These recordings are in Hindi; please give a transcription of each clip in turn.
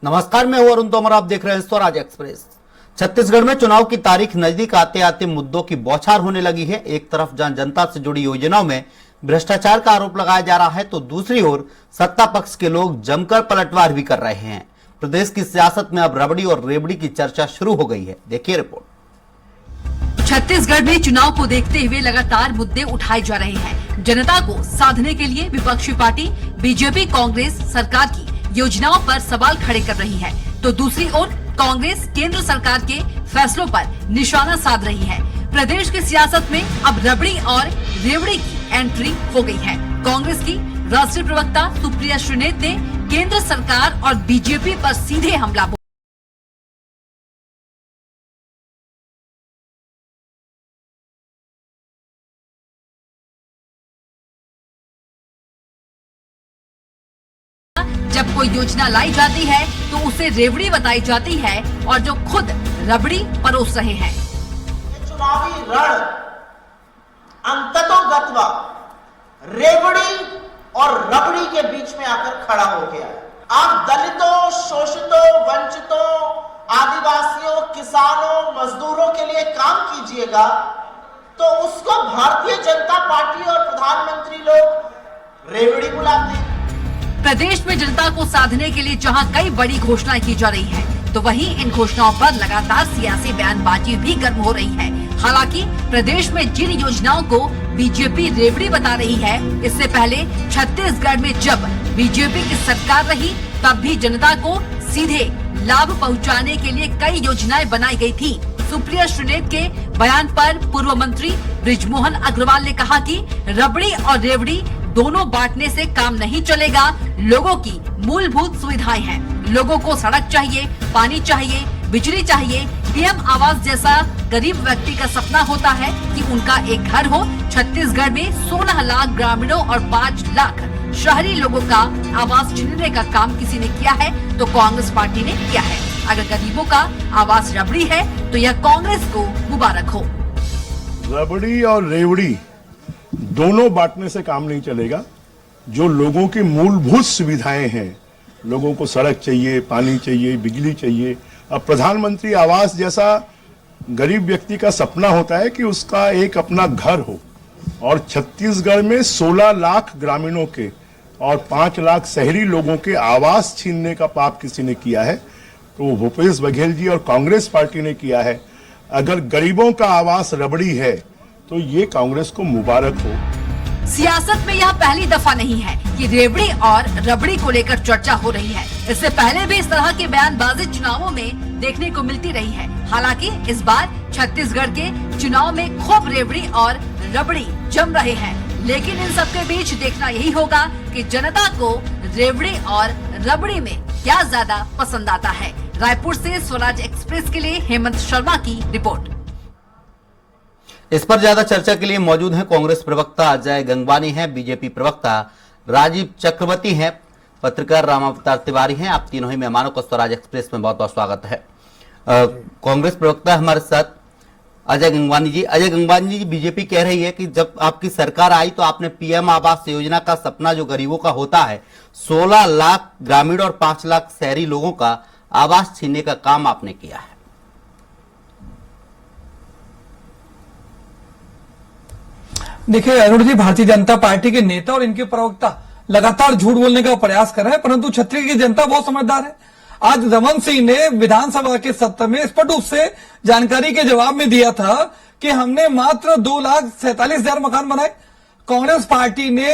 नमस्कार, मैं हूं अरुण तोमर। आप देख रहे हैं स्वराज एक्सप्रेस। छत्तीसगढ़ में चुनाव की तारीख नजदीक आते आते मुद्दों की बौछार होने लगी है। एक तरफ जहां जनता से जुड़ी योजनाओं में भ्रष्टाचार का आरोप लगाया जा रहा है, तो दूसरी ओर सत्ता पक्ष के लोग जमकर पलटवार भी कर रहे हैं। प्रदेश की सियासत में अब रबड़ी और रेवड़ी की चर्चा शुरू हो गई है। देखिए रिपोर्ट। छत्तीसगढ़ में चुनाव को देखते हुए लगातार मुद्दे उठाए जा रहे हैं। जनता को साधने के लिए विपक्षी पार्टी बीजेपी कांग्रेस सरकार की योजनाओं पर सवाल खड़े कर रही है, तो दूसरी ओर कांग्रेस केंद्र सरकार के फैसलों पर निशाना साध रही है। प्रदेश की सियासत में अब रबड़ी और रेवड़ी की एंट्री हो गई है। कांग्रेस की राष्ट्रीय प्रवक्ता सुप्रिया श्रीनेत ने केंद्र सरकार और बीजेपी पर सीधे हमला बोला। जब कोई योजना लाई जाती है तो उसे रेवड़ी बताई जाती है और जो खुद रबड़ी परोस रहे हैं। चुनावी रण अंततोगत्वा रेवड़ी और रबड़ी के बीच में आकर खड़ा हो गया है। आप दलितों, शोषितों, वंचितों, आदिवासियों, किसानों, मजदूरों के लिए काम कीजिएगा तो उसको भारतीय जनता पार्टी और प्रधानमंत्री लोग रेवड़ी बुलाते हैं। प्रदेश में जनता को साधने के लिए जहां कई बड़ी घोषणाएं की जा रही है, तो वहीं इन घोषणाओं पर लगातार सियासी बयानबाजी भी गर्म हो रही है। हालांकि प्रदेश में जिन योजनाओं को बीजेपी रेवड़ी बता रही है, इससे पहले छत्तीसगढ़ में जब बीजेपी की सरकार रही तब भी जनता को सीधे लाभ पहुंचाने के लिए कई योजनाएं बनाई गई थी। सुप्रिया श्रीनेत के बयान पर पूर्व मंत्री बृजमोहन अग्रवाल ने कहा कि रबड़ी और रेवड़ी दोनों बांटने से काम नहीं चलेगा। लोगों की मूलभूत सुविधाएं हैं। लोगों को सड़क चाहिए, पानी चाहिए, बिजली चाहिए। पीएम आवास जैसा गरीब व्यक्ति का सपना होता है कि उनका एक घर हो। छत्तीसगढ़ में 16 लाख ग्रामीणों और 5 लाख शहरी लोगों का आवास छीनने का काम किसी ने किया है तो कांग्रेस पार्टी ने किया है। अगर गरीबों का आवास रबड़ी है तो यह कांग्रेस को मुबारक हो। रबड़ी और रेवड़ी दोनों बांटने से काम नहीं चलेगा। जो लोगों की मूलभूत सुविधाएं हैं, लोगों को सड़क चाहिए, पानी चाहिए, बिजली चाहिए। अब प्रधानमंत्री आवास जैसा गरीब व्यक्ति का सपना होता है कि उसका एक अपना घर हो, और छत्तीसगढ़ में 16 लाख ग्रामीणों के और 5 लाख शहरी लोगों के आवास छीनने का पाप किसी ने किया है तो भूपेश बघेल जी और कांग्रेस पार्टी ने किया है। अगर गरीबों का आवास रबड़ी है तो ये कांग्रेस को मुबारक हो। सियासत में यह पहली दफा नहीं है कि रेवड़ी और रबड़ी को लेकर चर्चा हो रही है। इससे पहले भी इस तरह की बयानबाजी चुनावों में देखने को मिलती रही है। हालांकि इस बार छत्तीसगढ़ के चुनाव में खूब रेवड़ी और रबड़ी जम रहे हैं, लेकिन इन सबके बीच देखना यही होगा कि जनता को रेवड़ी और रबड़ी में क्या ज्यादा पसंद आता है। रायपुर से स्वराज एक्सप्रेस के लिए हेमंत शर्मा की रिपोर्ट। इस पर ज्यादा चर्चा के लिए मौजूद हैं कांग्रेस प्रवक्ता अजय गंगवानी हैं, बीजेपी प्रवक्ता राजीव चक्रवर्ती हैं, पत्रकार रामावतार तिवारी हैं। आप तीनों ही मेहमानों का स्वराज एक्सप्रेस में बहुत बहुत स्वागत है। कांग्रेस प्रवक्ता हमारे साथ अजय गंगवानी जी। अजय गंगवानी जी, बीजेपी कह रही है कि जब आपकी सरकार आई तो आपने पीएम आवास योजना का सपना जो गरीबों का होता है, 16 लाख ग्रामीण और 5 लाख शहरी लोगों का आवास छीनने का काम आपने किया है। देखिए अरुण जी, भारतीय जनता पार्टी के नेता और इनके प्रवक्ता लगातार झूठ बोलने का प्रयास कर रहे हैं, परंतु छत्तीसगढ़ की जनता बहुत समझदार है। आज रमन सिंह ने विधानसभा के सत्र में स्पष्ट रूप से जानकारी के जवाब में दिया था कि हमने मात्र 2,47,000 मकान बनाए। कांग्रेस पार्टी ने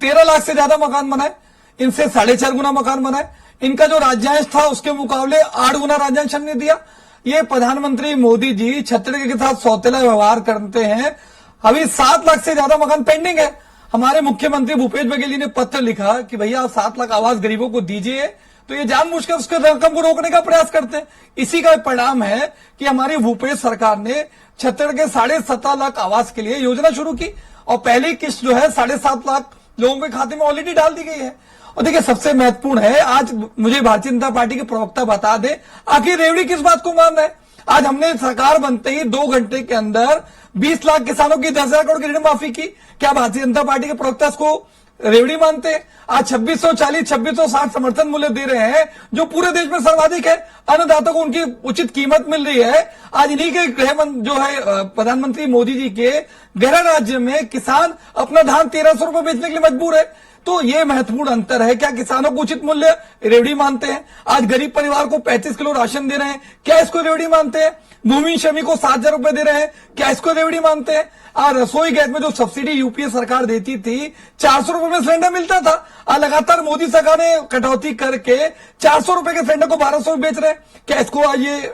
13 लाख से ज्यादा मकान बनाए, इनसे 4.5 गुना मकान बनाए। इनका जो राज्यांश था उसके मुकाबले 8 गुना राज्यांश हमने दिया। ये प्रधानमंत्री मोदी जी छत्तीसगढ़ के साथ सौतेला व्यवहार करते हैं। अभी 7 लाख से ज्यादा मकान पेंडिंग है। हमारे मुख्यमंत्री भूपेश बघेल जी ने पत्र लिखा कि भैया आप 7 लाख आवास गरीबों को दीजिए, तो ये जानबूझकर उसके रकम को रोकने का प्रयास करते हैं। इसी का परिणाम है कि हमारी भूपेश सरकार ने छत्तीसगढ़ के 7.5 लाख आवास के लिए योजना शुरू की और पहली किस्त जो है 7.5 लाख लोगों के खाते में ऑलरेडी डाल दी गई है। और देखिए सबसे महत्वपूर्ण है, आज मुझे भारतीय जनता पार्टी के प्रवक्ता बता दे आखिर रेवड़ी किस बात को मान रहे हैं। आज हमने सरकार बनते ही 2 घंटे के अंदर 20 लाख किसानों की 10,000 करोड़ की ऋण माफी की। क्या भारतीय जनता पार्टी के प्रवक्ता इसको रेवड़ी मानते हैं। आज 2640 2660 समर्थन मूल्य दे रहे हैं, जो पूरे देश में सर्वाधिक है। अन्नदाता को उनकी उचित कीमत मिल रही है। आज इन्हीं के जो है प्रधानमंत्री मोदी जी के गृह राज्य में किसान अपना धान 1300 रुपए बेचने के लिए मजबूर है। तो ये महत्वपूर्ण अंतर है। क्या किसानों को उचित मूल्य रेवड़ी मानते हैं? आज गरीब परिवार को 35 किलो राशन दे रहे हैं, क्या इसको रेवड़ी मानते हैं? भूमि श्रमिक को 7,000 रुपए दे रहे हैं, क्या इसको रेवड़ी मानते हैं? आज रसोई गैस में जो सब्सिडी यूपीए सरकार देती थी, 400 रुपए में सिलेंडर मिलता था। आज लगातार मोदी सरकार ने कटौती करके 400 रुपए के सिलेंडर को 1200 में बेच रहे हैं, क्या इसको ये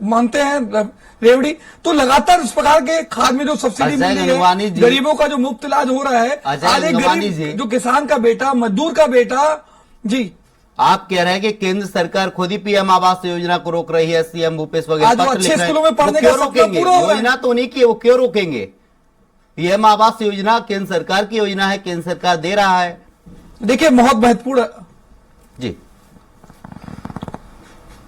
मानते हैं रेवड़ी? तो लगातार इस प्रकार के खाद में जो सब्सिडी मिल रही है, गरीबों का जो मुफ्त इलाज हो रहा है। आज एक गरीब जो किसान का बेटा, मजदूर का बेटा, जी आप कह रहे हैं कि केंद्र सरकार खुद ही पीएम आवास योजना को रोक रही है। सीएम भूपेश बघेल आज वो अच्छे स्कूलों में पढ़ने का सपना पूरा हो रहा है। योजना तो नहीं की, वो क्यों रोकेंगे? पीएम आवास योजना केंद्र सरकार की योजना है, केंद्र सरकार दे रहा है। देखिए बहुत महत्वपूर्ण जी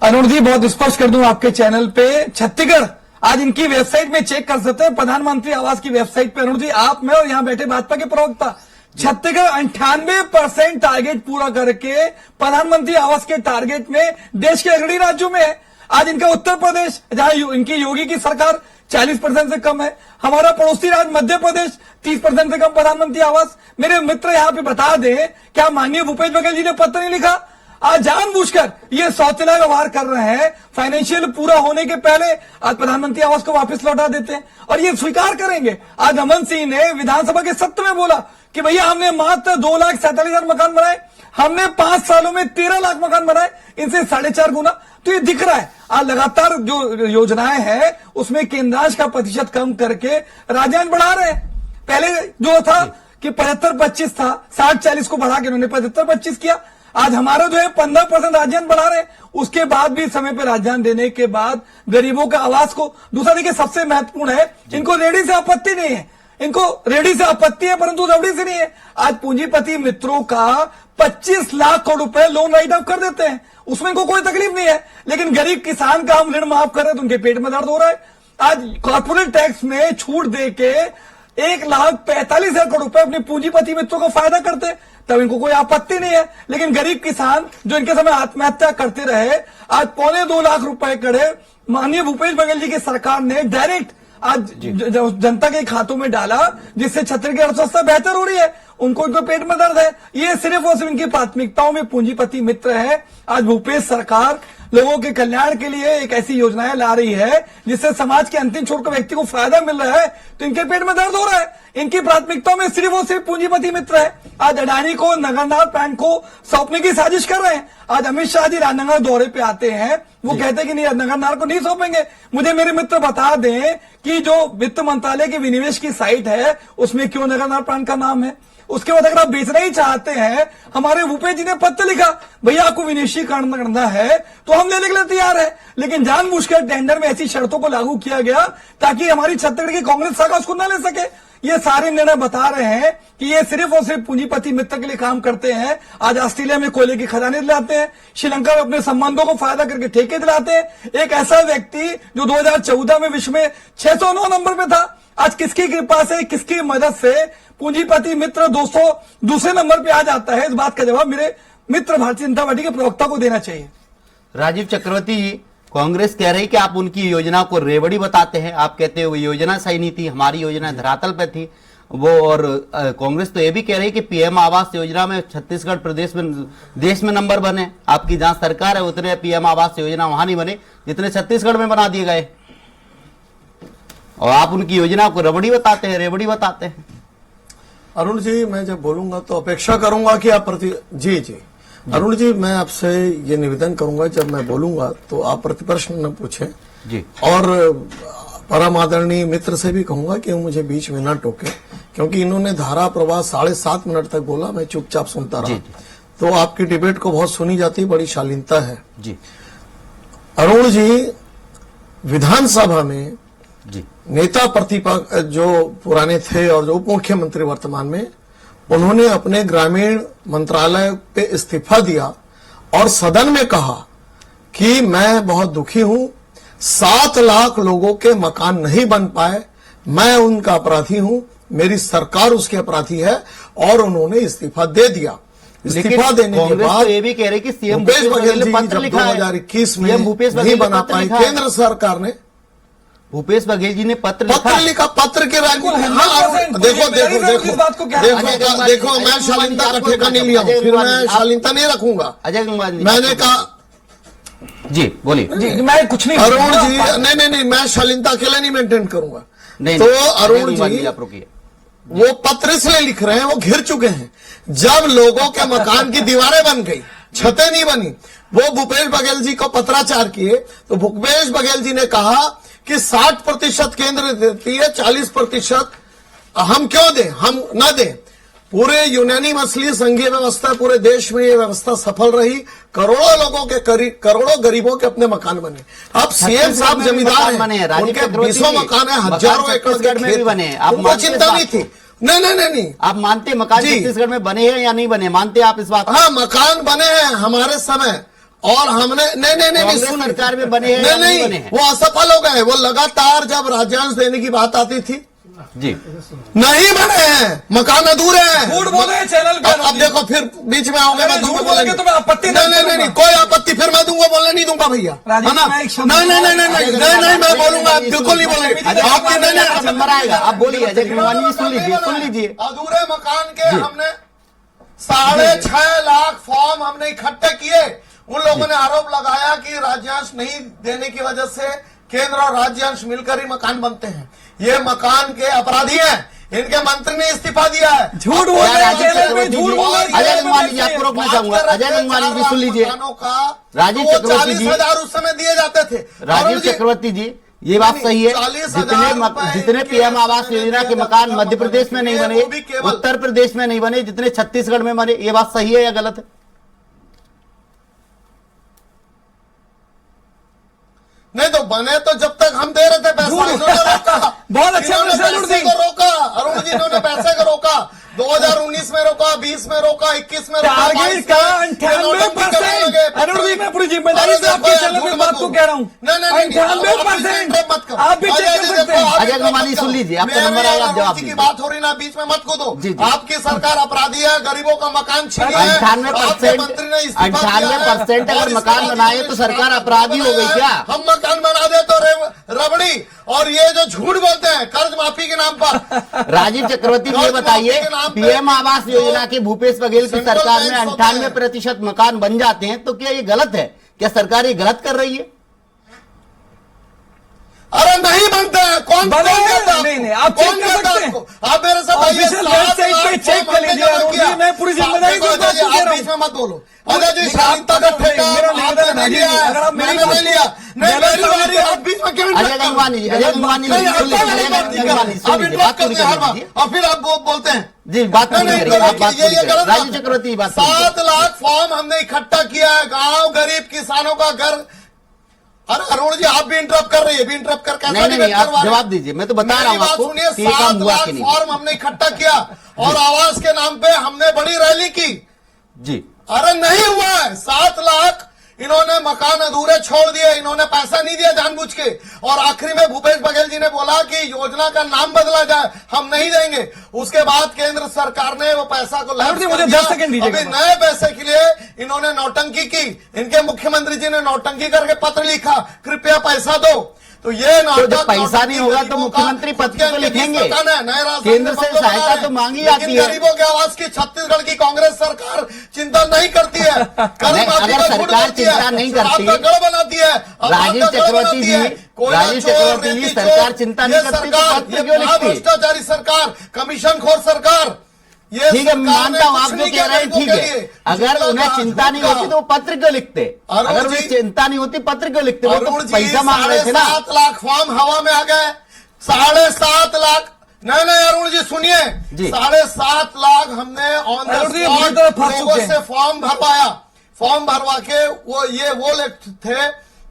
अरुण जी, बहुत स्पष्ट कर दूं आपके चैनल पे, छत्तीसगढ़ आज इनकी वेबसाइट में चेक कर सकते हैं, प्रधानमंत्री आवास की वेबसाइट पे। अरुण जी, आप में और यहां बैठे भाजपा के प्रवक्ता, छत्तीसगढ़ 98% टारगेट पूरा करके प्रधानमंत्री आवास के टारगेट में देश के अग्रणी राज्यों में है। आज इनका उत्तर प्रदेश, जहां इनकी योगी की सरकार 40% से कम है। हमारा पड़ोसी राज्य मध्य प्रदेश 30% से कम प्रधानमंत्री आवास। मेरे मित्र यहां पे बता दें, क्या माननीय भूपेश बघेल जी ने पत्र नहीं लिखा? आज जानबूझकर ये सौतेला व्यवहार कर रहे हैं। फाइनेंशियल पूरा होने के पहले आज प्रधानमंत्री आवास को वापस लौटा देते हैं और ये स्वीकार करेंगे। आज रमन सिंह ने विधानसभा के सत्र में बोला कि भैया हमने मात्र 2,47,000 मकान बनाए, हमने 5 सालों में 13 लाख मकान बनाए, इनसे 4.5 गुना। तो ये दिख रहा है आज लगातार जो योजनाएं हैं उसमें केंद्रांश का प्रतिशत कम करके राज्यांश बढ़ा रहे हैं। पहले जो था कि 75-25 था, 60-40 को बढ़ा के उन्होंने 75-25 किया। आज हमारा जो है 15% राज्यांश बढ़ा रहे हैं। उसके बाद भी समय पर राज्यांश देने के बाद गरीबों का आवास को, दूसरा देखिए सबसे महत्वपूर्ण है, इनको रेडी से आपत्ति नहीं है, इनको रेडी से आपत्ति है परंतु रबड़ी से नहीं है। आज पूंजीपति मित्रों का 25 लाख करोड़ रुपए लोन राइट ऑफ कर देते हैं, उसमें इनको कोई तकलीफ नहीं है। लेकिन गरीब किसान का हम ऋण माफ कर रहे हैं तो उनके पेट में दर्द हो रहा है। आज कॉर्पोरेट टैक्स में छूट देके 1,45,000 करोड़ रुपए अपने पूंजीपति मित्रों को फायदा करते, तब इनको कोई आपत्ति नहीं है। लेकिन गरीब किसान जो इनके समय आत्महत्या करते रहे, आज 2.25 लाख रुपए करे माननीय भूपेश बघेल जी की सरकार ने डायरेक्ट आज जनता के खातों में डाला, जिससे छत्तीसगढ़ की अर्थव्यवस्था बेहतर हो रही है। उनको इनको पेट में दर्द है। ये सिर्फ और सिर्फ इनकी प्राथमिकताओं में पूंजीपति मित्र है। आज भूपेश सरकार लोगों के कल्याण के लिए एक ऐसी योजनाएं ला रही है जिससे समाज के अंतिम छोर के व्यक्ति को फायदा मिल रहा है, तो इनके पेट में दर्द हो रहा है। इनकी प्राथमिकताओं में सिर्फ और सिर्फ पूंजीपति मित्र है। आज अडानी को नगरनार प्लांट को सौंपने की साजिश कर रहे हैं। आज अमित शाह जी राजनगर दौरे पे आते हैं, वो कहते हैं कि नहीं, नगरनार को नहीं सौंपेंगे। मुझे मेरे मित्र बता दें कि जो वित्त मंत्रालय की विनिवेश की साइट है उसमें क्यों नगरनार प्लांट का नाम है? उसके बाद अगर आप बेचना ही चाहते हैं, हमारे भूपेश जी ने पत्र लिखा, भैया आपको विनिवेशीकरण करना है तो हम लेने के लिए तैयार है। लेकिन जानबूझकर टेंडर में ऐसी शर्तों को लागू किया गया ताकि हमारी छत्तीसगढ़ की कांग्रेस शाखा उसको न ले सके। ये सारे निर्णय बता रहे हैं कि ये सिर्फ और सिर्फ पूंजीपति मित्र के लिए काम करते हैं। आज ऑस्ट्रेलिया में कोयले की खदानें दिलाते हैं, श्रीलंका में अपने संबंधों को फायदा करके ठेके दिलाते हैं। एक ऐसा व्यक्ति जो 2014 में विश्व में 609 नंबर पे था, आज किसकी कृपा से, किसकी मदद से पूंजीपति मित्र 200 दूसरे नंबर पे आ जाता है? इस बात का जवाब मेरे मित्र भारतीय जनता पार्टी के प्रवक्ता को देना चाहिए। राजीव चक्रवर्ती जी, कांग्रेस कह रही कि आप उनकी योजना को रेवड़ी बताते हैं। आप कहते हैं वो योजना सही नहीं थी, हमारी योजना धरातल पे थी वो। और कांग्रेस तो ये भी कह रही कि पीएम आवास योजना में छत्तीसगढ़ प्रदेश में देश में नंबर बने। आपकी जहां सरकार है उतने पीएम आवास योजना वहां नहीं बने जितने छत्तीसगढ़ में बना दिए गए, और आप उनकी योजना को रबड़ी बताते हैं, रेवड़ी बताते हैं। अरुण जी, मैं जब बोलूंगा तो अपेक्षा करूंगा कि आप जी अरुण जी, मैं आपसे ये निवेदन करूंगा, जब मैं बोलूंगा तो आप प्रतिप्रश्न न पूछें जी। और परम आदरणीय मित्र से भी कहूंगा कि वो मुझे बीच में न टोके, क्योंकि इन्होंने धारा प्रवाह 7.5 मिनट तक बोला, मैं चुपचाप सुनता रहा। तो आपकी डिबेट को बहुत सुनी जाती, बड़ी शालीनता है जी। अरुण जी, विधानसभा में जी नेता प्रतिपक्ष जो पुराने थे और जो उप मुख्यमंत्री वर्तमान में, उन्होंने अपने ग्रामीण मंत्रालय पे इस्तीफा दिया और सदन में कहा कि मैं बहुत दुखी हूं, 7 लाख लोगों के मकान नहीं बन पाए, मैं उनका अपराधी हूं मेरी सरकार उसके अपराधी है और उन्होंने इस्तीफा दे दिया। इस्तीफा देने के कांग्रेस बाद तो ये भी कह रही कि सीएम भूपेश बघेल जी पत्र जब लिखा है 2021 में सीएम भूपेश नहीं बघेल ने बना पत्र पाई, लिखा है। केंद्र सरकार ने भूपेश बघेल जी ने पत्र लिखा पत्र के रैंक बिल्कुल, हाँ, 100% देखो मेरी देखो इस देखो बात को क्या- देखो मैं शालीनता का ठेका नहीं लिया हूं, फिर मैं शालीनता नहीं रखूंगा। अजय गंगवानी मैंने कहा जी बोलिए। जी मैं कुछ नहीं अरुण जी नहीं मैं शालीनता अकेले नहीं मेंटेन करूंगा। नहीं तो नहीं, अरुण अजय गंगवानी जी आप रुकिए। वो पत्र इसलिए लिख रहे हैं, वो घिर चुके हैं। जब लोगों के मकान की दीवारें बन गई, छतें नहीं बनी, वो भूपेश बघेल जी को पत्राचार किए, तो भूपेश बघेल जी ने कहा कि 60% केंद्र देती है, 40% हम क्यों दें, हम न दें। पूरे यूनानिमसली संघीय व्यवस्था पूरे देश में ये व्यवस्था सफल रही, करोड़ों लोगों के करोड़ों गरीबों के अपने मकान बने। अब सीएम साहब जमींदार हैं, उनके 20 मकान है, हजारों एकड़ के छत्तीसगढ़ में भी खेत बने। हैं, आप उनको मानते चिंता इस नहीं बात थी। नहीं आप मानते मकान जी। छत्तीसगढ़ में बने हैं या नहीं बने, मानते आप इस बात? हाँ, मकान बने हैं हमारे समय, और हमने नहीं कांग्रेस सुनिए। सरकार में बने हैं या नहीं बने हैं? वो असफल हो गए। वो लगातार जब राज्यांश देने की बात आती थी, जी नहीं बने हैं, मकान अधूरे हैं। झूठ बोले हैं चैनल पे। अब देखो फिर बीच में आओगे, मैं झूठ दूंगा बोलेंगे तो मैं आपत्ति नहीं, कोई आपत्ति फिर मैं दूंगा, बोलने नहीं दूंगा भैया, राजीव, है ना? मैं एक शब्द नहीं मैं बोलूंगा, आप बिल्कुल नहीं बोलेंगे। आपके नहीं नंबर आएगा, आप बोलिए। अजय गंगवानी जी सुन लीजिए। अधूरे मकान के हमने 6.5 लाख फॉर्म हमने इकट्ठे किए। उन लोगों ने आरोप लगाया कि राज्यांश नहीं देने की वजह से केंद्र और राज्यांश मिलकर ही मकान बनते हैं। ये मकान के अपराधी हैं, इनके मंत्री ने इस्तीफा दिया है। झूठ बोल रहे हैं चैनल पे, झूठ बोल रहे हैं। अजय गंगवानी जी आपको रोकना चाहूंगा। अजय गंगवानी जी सुन लीजिए। राजीव चक्रवर्ती जी 40,000 उस समय दिए जाते थे। राजीव चक्रवर्ती जी ये बात सही है, जितने पीएम आवास योजना के मकान मध्य प्रदेश में नहीं बने, उत्तर प्रदेश में नहीं बने, जितने छत्तीसगढ़ में बने, ये बात सही है या गलत है? नहीं तो बने तो जब तक हम दे रहे थे पैसा, इन्होंने रोका। बहुत अच्छा इन्होंने प्रश्न, अरुण पैसे जी। को रोका। अरुण जी इन्होंने पैसे को रोका, 2019 में रोका, 20 में रोका, 21 में रोका, टारगेट का 98%। अरुण जी मैं पूरी जिम्मेदारी से आपके चैनल पे बात को कह रहा हूँ। 98% आप भी चेक कर सकते हैं। अजय गंगवानी सुन लीजिए, आपका नंबर आएगा, आप जवाब की दीजिए। बात हो रही ना, बीच में मत कूदो। जी, जी। आपकी सरकार अपराधी है, गरीबों का मकान छीनी है। 98% अगर मकान बनाए तो सरकार अपराधी हो गई क्या? हम मकान बना दे तो रबड़ी, और ये जो झूठ बोलते हैं कर्ज माफी के नाम पर। राजीव चक्रवर्ती जी ये बताइए, पीएम आवास योजना के भूपेश बघेल की सरकार में 98% मकान बन जाते हैं, तो क्या ये गलत है? क्या सरकार ये गलत कर रही है? अरे नहीं बनते हैं, कौन बनेगा? नहीं, आप चेक कर सकते हैं। आप मेरे साथ ऑफिशियल वेबसाइट पे चेक कर लीजिए अरुण जी, मैं पूरी जिम्मेदारी से बात को कह रहा हूं। बीच में मत बोलो। अजय जी शालीनता का ठेका आपने लिया है, अगर आप मेरी मैंने नहीं लिया। नहीं मेरी बारी, आप बीच में क्यों अजय गंगवानी जी, अजय गंगवानी जी सुन लीजिए, अजय गंगवानी सुन आप लीजिए, बात पूरी इंटरप्ट कर लीजिए। और फिर आप बोलते हैं जी बात पूरी नहीं, करिए, आप बात ये पूरी करिए। गलत राजीव बात है। चक्रवर्ती की बात सुनिए। 7 लाख फॉर्म हमने इकट्ठा किया है, गांव गरीब किसानों का घर। अरे अरुण जी आप भी इंटरप्ट कर रही है, भी इंटरप्ट कर नहीं, आप जवाब दीजिए, मैं तो बता रहा हूँ आपको सुनिए, कि ये काम 7 हुआ लाख कि नहीं। फॉर्म हमने इकट्ठा किया और आवास के नाम पे हमने बड़ी रैली की। जी अरे नहीं हुआ है, 7 लाख इन्होंने मकान अधूरे छोड़ दिए, इन्होंने पैसा नहीं दिया जानबूझ के। और आखिरी में भूपेश बघेल जी ने बोला कि योजना का नाम बदला जाए, हम नहीं देंगे। उसके बाद केंद्र सरकार ने वो पैसा को लैप्स कर मुझे दिया। 10 सेकंड दीजिएगा। अभी नए पैसे के लिए इन्होंने नौटंकी की। इनके मुख्यमंत्री जी ने नौटंकी करके पत्र लिखा, कृपया पैसा दो। तो ये तो जब पैसा नहीं होगा तो मुख्यमंत्री पत्र तो लिखेंगे, केंद्र से सहायता तो मांगी जाती है। गरीबों के आवास की छत्तीसगढ़ की कांग्रेस सरकार चिंता नहीं करती है। अगर सरकार चिंता नहीं करती, गढ़ बनाती है। राजीव चक्रवर्ती जी सरकार चिंता नहीं करती तो पत्र क्यों लिखती? भ्रष्टाचारी सरकार, कमीशन खोर सरकार। ये ठीक है, सरकार मानता ने हूं आप कुछ जो नहीं कह किया रहे हैं, गरीबों ठीक के है। लिए। अगर उन्हें चिंता नहीं होती तो वो पत्र क्यों लिखते? अरुण अगर उन्हें जी- चिंता नहीं होती पत्र क्यों लिखते? वो अरुण तो जी, पैसा मांग रहे थे ना। 7.5 लाख फॉर्म हवा में आ गए। 7.5 लाख नहीं अरुण जी सुनिए, जी। 7.5 लाख हमने on the Arun ji, spot मेरी तरफ फंस लोगों चुके हैं। से फॉर्म भरवाया। फॉर्म भरवा के वो लोग थे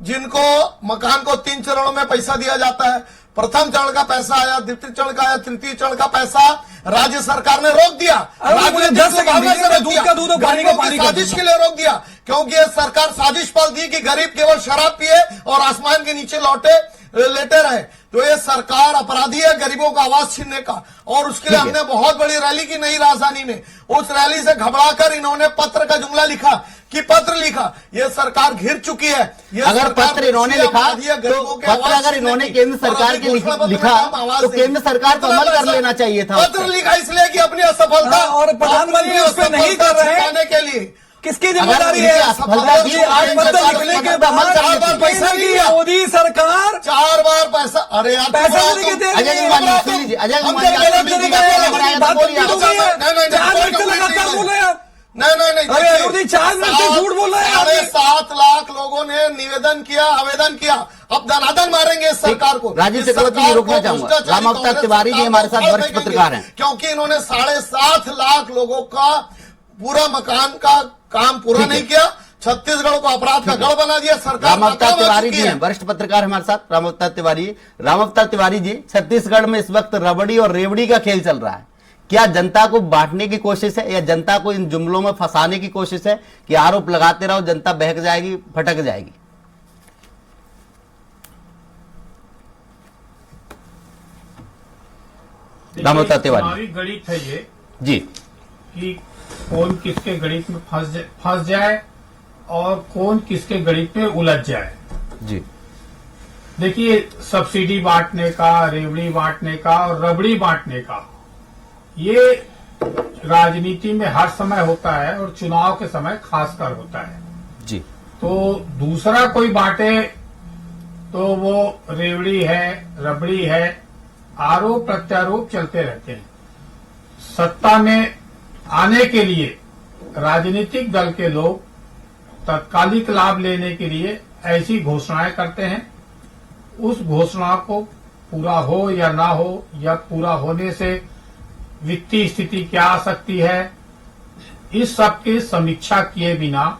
जिनको मकान को 3 चरणों में पैसा दिया जाता है। प्रथम चरण का पैसा आया, द्वितीय चरण का आया, तृतीय चरण का पैसा राज्य सरकार ने रोक दिया। मुझे 10 सेकंड दीजिए, मैं दूध का दूध और पानी का पानी कर साजिश के लिए रोक दिया, क्योंकि ये सरकार साजिश पाल दी कि गरीब केवल शराब पिए और आसमान के नीचे लेटे रहे। तो ये सरकार अपराधी है गरीबों का आवाज छीनने का। और उसके लिए हमने बहुत बड़ी रैली की नई राजधानी में। उस रैली से घबराकर इन्होंने पत्र का जुमला लिखा कि पत्र लिखा। ये सरकार घिर चुकी है। ये अगर सरकार पत्र इन्होंने लिखा तो पत्र अगर इन्होंने केंद्र सरकार के लिखा तो केंद्र सरकार को अमल कर लेना चाहिए था। पत्र लिखा इसलिए कि अपनी असफलता और प्रधानमंत्री उस पर नहीं कर रहे हैं के लिए किसकी जिम्मेदारी है? असफलता की आज पत्र लिखने के बाद पैसा दिया मोदी सरकार 4 बार पैसा। अरे यार पैसा देके दे अजय कुमार जी सुन लीजिए, अजय कुमार जी नहीं अरे अरुण जी 4 मिनट से झूठ बोल रहे हैं। अरे 7 लाख लोगों ने निवेदन किया, आवेदन किया। अब दनादन मारेंगे इस सरकार को। राजीव चक्रवर्ती जी रोकना चाहूंगा। राम अवतार तिवारी जी हमारे साथ वरिष्ठ पत्रकार हैं। क्योंकि इन्होंने 7.5 लाख लोगों का पूरा मकान का काम पूरा नहीं किया। छत्तीसगढ़ को अपराध का गढ़ बना दिया। सरकार राम अवतार तिवारी जी हैं वरिष्ठ पत्रकार हमारे साथ। राम अवतार तिवारी जी, छत्तीसगढ़ में इस वक्त रबड़ी और रेवड़ी का खेल चल रहा है। क्या जनता को बांटने की कोशिश है या जनता को इन जुमलों में फंसाने की कोशिश है कि आरोप लगाते रहो, जनता बहक जाएगी, भटक जाएगी? राम अवतार तिवारी गणित है ये जी कि कौन किसके गणित में फंस जाए और कौन किसके गणित में उलझ जाए। जी देखिए, सब्सिडी बांटने का, रेवड़ी बांटने का और रबड़ी बांटने का ये राजनीति में हर समय होता है और चुनाव के समय खासकर होता है। जी तो दूसरा कोई बांटे तो वो रेवड़ी है, रबड़ी है, आरोप प्रत्यारोप चलते रहते हैं। सत्ता में आने के लिए राजनीतिक दल के लोग तत्कालिक लाभ लेने के लिए ऐसी घोषणाएं करते हैं। उस घोषणा को पूरा हो या ना हो या पूरा होने से वित्तीय स्थिति क्या आ सकती है, इस सब की समीक्षा किए बिना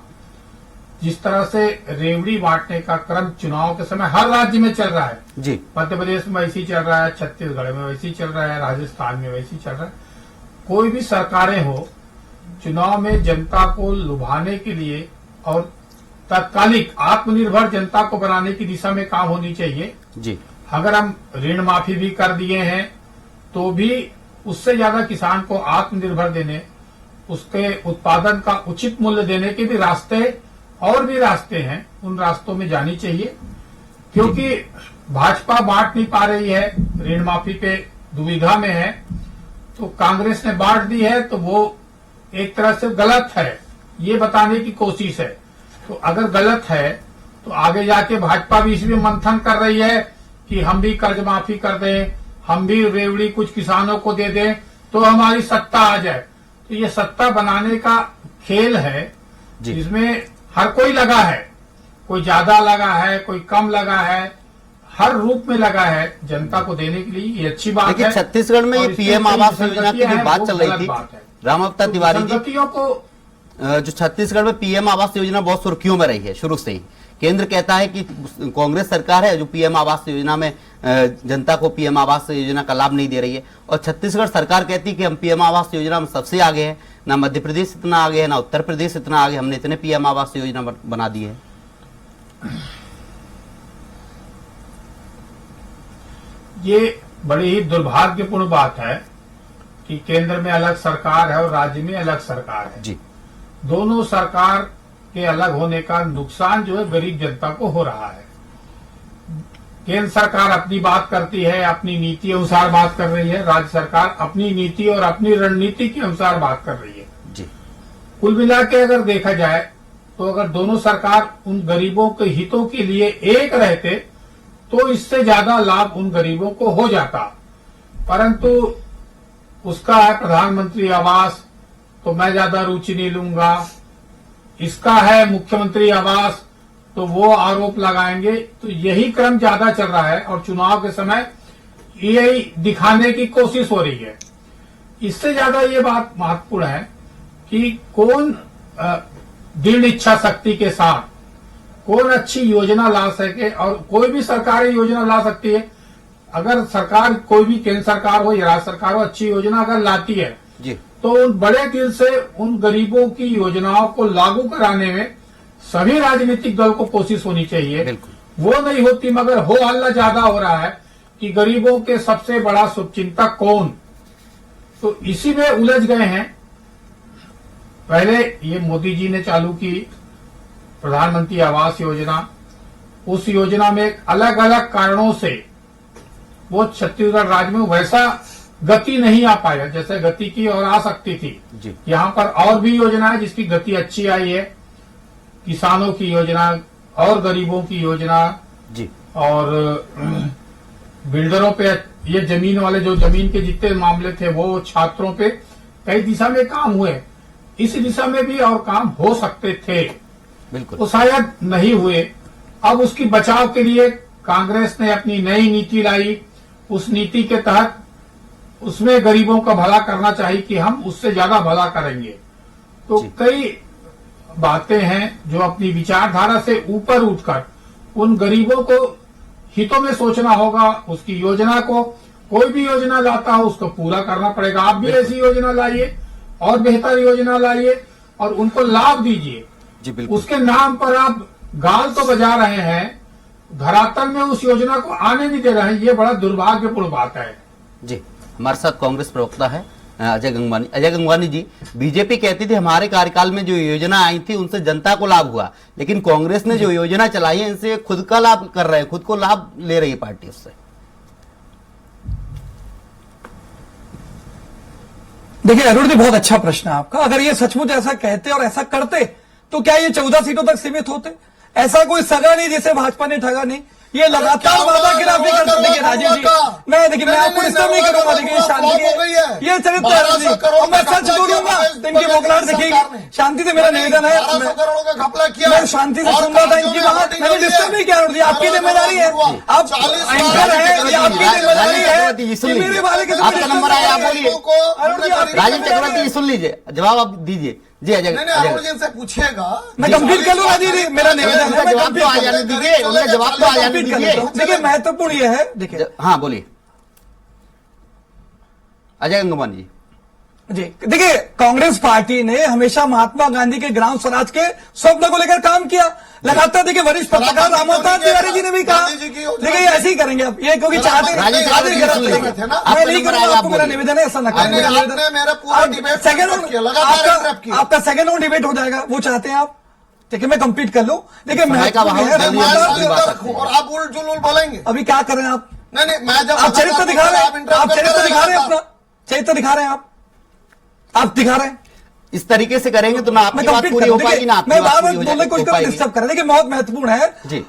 जिस तरह से रेवड़ी बांटने का क्रम चुनाव के समय हर राज्य में चल रहा है। जी मध्य प्रदेश में वैसे ही चल रहा है, छत्तीसगढ़ में वैसे ही चल रहा है, राजस्थान में वैसे ही चल रहा है। कोई भी सरकारें हो, चुनाव में जनता को लुभाने के लिए और तत्कालिक आत्मनिर्भर जनता को बनाने की दिशा में काम होनी चाहिए। जी अगर हम ऋण माफी भी कर दिए हैं तो भी उससे ज्यादा किसान को आत्मनिर्भर देने, उसके उत्पादन का उचित मूल्य देने के भी रास्ते और भी रास्ते हैं, उन रास्तों में जानी चाहिए। क्योंकि भाजपा बांट नहीं पा रही है, ऋण माफी पे दुविधा में है, तो कांग्रेस ने बांट दी है तो वो एक तरह से गलत है ये बताने की कोशिश है। तो अगर गलत है तो आगे जाके भाजपा भी इसमें मंथन कर रही है कि हम भी कर्ज माफी कर दें, हम भी रेवड़ी कुछ किसानों को दे दें तो हमारी सत्ता आ जाए। तो ये सत्ता बनाने का खेल है जिसमें हर कोई लगा है, कोई ज्यादा लगा है, कोई कम लगा है, हर रूप में लगा है जनता को देने के लिए। ये अच्छी बात है। छत्तीसगढ़ में ये पीएम आवास योजना की जो बात चल रही थी, राम अवतार तिवारी जी, को जो छत्तीसगढ़ में पीएम आवास योजना बहुत सुर्खियों में रही है शुरू से ही। केंद्र कहता है कि कांग्रेस सरकार है जो पीएम आवास योजना में जनता को पीएम आवास योजना का लाभ नहीं दे रही है, और छत्तीसगढ़ सरकार कहती है कि हम पीएम आवास योजना में सबसे आगे हैं। ना मध्य प्रदेश इतना आगे है, ना उत्तर प्रदेश इतना आगे, हमने इतने पीएम आवास योजना बना दी है। ये बड़ी ही दुर्भाग्यपूर्ण बात है कि केंद्र में अलग सरकार है और राज्य में अलग सरकार है। जी दोनों सरकार के अलग होने का नुकसान जो है गरीब जनता को हो रहा है। केंद्र सरकार अपनी बात करती है, अपनी नीति अनुसार बात कर रही है, राज्य सरकार अपनी नीति और अपनी रणनीति के अनुसार बात कर रही है। जी कुल मिला के अगर देखा जाए तो अगर दोनों सरकार उन गरीबों के हितों के लिए एक रहते तो इससे ज्यादा लाभ उन गरीबों को हो जाता, परंतु उसका है प्रधानमंत्री आवास तो मैं ज्यादा रुचि नहीं लूंगा, इसका है मुख्यमंत्री आवास तो वो आरोप लगाएंगे। तो यही क्रम ज्यादा चल रहा है और चुनाव के समय यही दिखाने की कोशिश हो रही है। इससे ज्यादा ये बात महत्वपूर्ण है कि कौन दृढ़ इच्छा शक्ति के साथ कौन अच्छी योजना ला सके, और कोई भी सरकारी योजना ला सकती है। अगर सरकार कोई भी केंद्र सरकार हो या राज्य सरकार हो अच्छी योजना अगर लाती है जी तो उन बड़े दिल से उन गरीबों की योजनाओं को लागू कराने में सभी राजनीतिक दल को कोशिश होनी चाहिए। बिल्कुल वो नहीं होती, मगर हो हल्ला ज्यादा हो रहा है कि गरीबों के सबसे बड़ा शुभचिंतक कौन, तो इसी में उलझ गए हैं। पहले ये मोदी जी ने चालू की प्रधानमंत्री आवास योजना, उस योजना में अलग अलग कारणों से वो छत्तीसगढ़ राज्य में वैसा गति नहीं आ पाया जैसे गति की और आ सकती थी। जी। यहाँ पर और भी योजना है जिसकी गति अच्छी आई है, किसानों की योजना और गरीबों की योजना जी, और बिल्डरों पे, ये जमीन वाले जो जमीन के जितने मामले थे वो छात्रों पे, कई दिशा में काम हुए। इस दिशा में भी और काम हो सकते थे, बिल्कुल। तो शायद नहीं हुए। अब उसकी बचाव के लिए कांग्रेस ने अपनी नई नीति लाई। उस नीति के तहत उसमें गरीबों का भला करना चाहिए कि हम उससे ज्यादा भला करेंगे। तो जी। कई बातें हैं जो अपनी विचारधारा से ऊपर उठकर उन गरीबों को हितों में सोचना होगा। उसकी योजना को, कोई भी योजना लाता हो उसको पूरा करना पड़ेगा। आप भी ऐसी योजना लाइए और बेहतर योजना लाइए और उनको लाभ दीजिए। जी बिल्कुल। उसके नाम पर आप गाल तो बजा रहे हैं, धरातल में उस योजना को आने नहीं दे रहे हैं। ये बड़ा दुर्भाग्यपूर्ण बात है। जी, हमारे साथ कांग्रेस प्रवक्ता है अजय गंगवानी। अजय गंगवानी जी, बीजेपी कहती थी हमारे कार्यकाल में जो योजना आई थी उनसे जनता को लाभ हुआ, लेकिन कांग्रेस ने जो योजना चलाई है इनसे खुद का लाभ कर रहे हैं, खुद को लाभ ले रही है पार्टी उससे। देखिए अरुण जी, बहुत अच्छा प्रश्न है आपका। अगर ये सचमुच ऐसा कहते और ऐसा करते तो क्या ये 14 सीटों तक सीमित होते? ऐसा कोई सगा नहीं जिसे भाजपा ने ठगा नहीं। ये लगातार वादा खिलाफी करते। देखिए राजीव जी, मैं आपको डिस्टर्ब नहीं करूंगा। देखिए शांति, ये चरित्र है अरुण जी, और मैं सच बोलूंगा तो इनकी बोखलाहट देखिए। शांति से मेरा निवेदन है, मैं शांति से सुन रहा था इनकी बात, मैंने डिस्टर्ब नहीं किया। अरुण जी, आपकी जिम्मेदारी है, आप एंकर है, ये आपकी जिम्मेदारी है। मेरे बारे के आपका नंबर आया, आप बोलिए। अरुण जी, राजीव चक्रवर्ती जी सुन लीजिए, जवाब आप दीजिए। जी अजय, से पूछेगा, मैं कंप्लीट कर लूँ राजीव जी, मेरा निवेदन है। जवाब तो आ जाने दीजिए, उनका जवाब तो आ जाने दीजिए। देखिए महत्वपूर्ण ये है, देखिए हाँ बोलिए अजय गंगवानी जी। जी, देखिए कांग्रेस पार्टी ने हमेशा महात्मा गांधी के ग्राम स्वराज के स्वप्न को लेकर काम किया लगातार। देखिए वरिष्ठ पत्रकार रामावतार तिवारी जी ने भी कहा, देखिए ऐसे ही करेंगे आप, ये क्योंकि चाहते मैं नहीं करूंगा, आपको मेरा निवेदन है ऐसा न करें। आपका सेकंड राउंड डिबेट हो जाएगा, वो चाहते हैं आप? देखिए मैं कंप्लीट कर लूं। देखिए मैं और आप उल जुल बोलेंगे। अभी क्या कर रहे हैं आप? नहीं, मैं जब आप चरित्र दिखा रहे हैं, आप चरित्र दिखा रहे हैं, अपना चरित्र दिखा रहे हैं, आप दिखा रहे हैं। इस तरीके से करेंगे तो ना आपकी बात पूरी हो पाएगी ना आपकी मैं बात बार पूरी बार हो बोलने कोई पाएगी। डिस्टर्ब कर रहे हैं। देखिए बहुत महत्वपूर्ण है जी,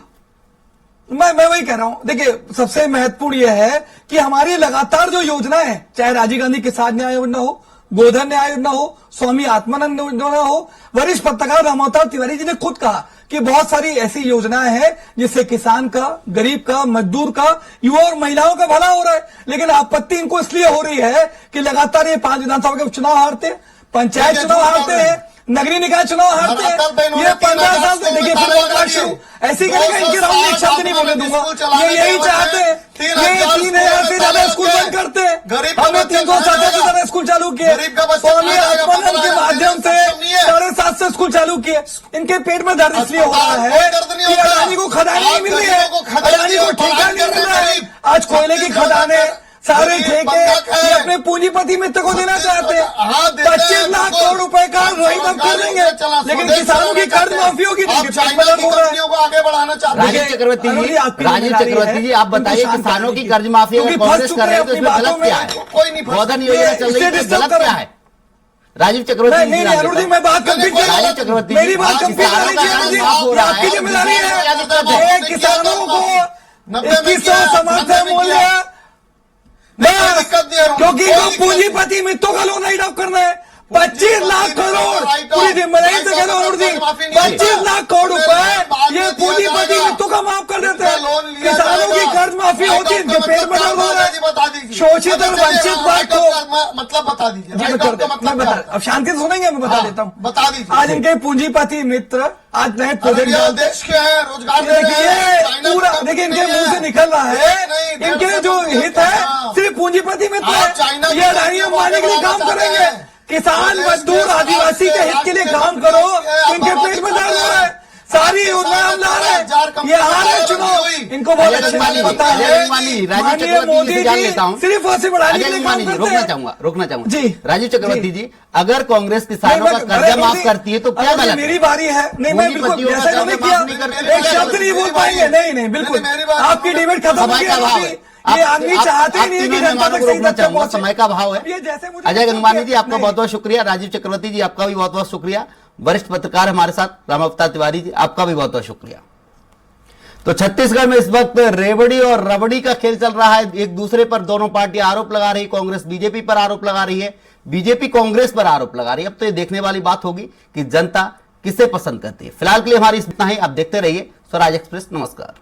मैं वही कह रहा हूं। देखिए सबसे महत्वपूर्ण यह है कि हमारी लगातार जो योजनाएं हैं, चाहे राजीव गांधी किसान न्याय योजना हो, गोधन न्याय योजना हो, स्वामी आत्मानंद योजना हो, वरिष्ठ पत्रकार रामावतार तिवारी जी ने खुद कहा कि बहुत सारी ऐसी योजनाएं हैं जिससे किसान का, गरीब का, मजदूर का, युवा और महिलाओं का भला हो रहा है। लेकिन आपत्ति इनको इसलिए हो रही है कि लगातार ये 5 विधानसभा के चुनाव हारते, पंचायत चुनाव हारते हैं, नगरीय निकाय चुनाव हारते हैं। ये 15 साल से देखिए फिर शुरू ऐसी करेगा, इनके राउंड एक शब्द नहीं बोलने दूंगा। ये यही चाहते हैं, ये 3000 से ज्यादा स्कूल बंद करते हैं, हमने 360 से ज्यादा स्कूल चालू किए, स्वामी आत्मानंद के माध्यम से 750 स्कूल चालू किए। इनके पेट में दर्द इसलिए हो रहा है कि अडानी को खदान नहीं मिल रही है, अडानी को ठेका नहीं मिल रहा है। आज कोयले की खदानें, सारे ठेके ये अपने पूंजीपति मित्र को देना चाहते हैं। 25 लाख करोड़ रुपए का रोहित अब कर देंगे, लेकिन किसानों की कर्ज माफी होगी। आगे बढ़ाना चाहते हैं। राजीव चक्रवर्ती जी आप बताइए, किसानों की कर्ज माफी अगर कांग्रेस कर रहे हैं तो इसमें गलत क्या है? कोई नहीं, गोधन योजना चल रही है, गलत क्या है? राजीव चक्रवर्ती नहीं अरुण जी, मैं बात कंप्लीट कर राजीव चक्रवर्ती मेरी बात कंप्लीट कर आपकी जिम्मेदारी है। किसानों को 2100 समर्थन मूल्य, क्योंकि जो पूंजीपति मित्रों का लोन राइट ऑफ करना है 25 लाख करोड़, पूरी जिम्मेदारी से कह रहा हूं 25 लाख करोड़ रुपए ये पूंजीपति मित्रों का माफ कर देते हैं। किसानों की कर्ज माफी होती है, इनके पेट में दर्द हो रहा है, शोषित और वंचित वर्ग को मतलब बता दीजिए। मैं बता, अब शांति से सुनेंगे, मैं बता देता हूँ। बता दीजिए। आज इनके पूंजीपति मित्र आज नए प्रोजेक्ट देश के हैं, रोजगार पूरा देखिए इनके मुंह से निकल रहा है, इनके जो हित है सिर्फ पूंजीपति मित्र है। ये अडानी अंबानी के लिए काम करेंगे, किसान मजदूर आदिवासी के हित के लिए काम करो, इनके पेट में दर्द हो रहा है। सारी योजना हम ला रहे हैं, ये हार है चुनाव, इनके इनको बहुत अजय अच्छी गंगवानी बात जी, पता अजय है गंगवानी जी, कि राजीव माननीय चक्रवर्ती जी मोदी से जान जी लेता हूं। सिर्फ फांसी बढ़ाने के अजय लिए गंगवानी काम जी, करते रोकना हैं। चाहूंगा जी राजीव चक्रवर्ती जी। जी, अगर कांग्रेस किसानों का कर्जा माफ करती है तो क्या अगर गलत मेरी है? बारी है नहीं, मैं बिल्कुल पूंजीपतियों का जैसा कर्जा इन्होंने माफ किया नहीं करते, एक क्या शब्द नहीं बोल मेरी पाएंगे। बारी है। नहीं बिल्कुल, मेरी बारी है। आपकी डिबेट खत्म हो समय गई का भाव है। ये आदमी चाहते ही नहीं है कि जनता तक सही रोकना तथ्य चाहूंगा, पहुंचे। समय का भाव है। अब ये जैसे मुझे अजय गंगवानी जी, आपका नहीं। बहुत बहुत शुक्रिया। राजीव चक्रवर्ती जी, आपका भी बहुत बहुत शुक्रिया। वरिष्ठ पत्रकार हमारे साथ राम अवतार तिवारी जी, आपका भी बहुत बहुत शुक्रिया। तो छत्तीसगढ़ में इस वक्त रेवड़ी और रबड़ी का खेल चल रहा है। एक दूसरे पर दोनों पार्टियां आरोप लगा रही, कांग्रेस बीजेपी पर आरोप लगा रही है, बीजेपी कांग्रेस पर आरोप लगा रही है। अब तो ये देखने वाली बात होगी कि जनता किसे पसंद करती है। फिलहाल के लिए हमारी इतना ही। आप देखते रहिए स्वराज एक्सप्रेस। नमस्कार।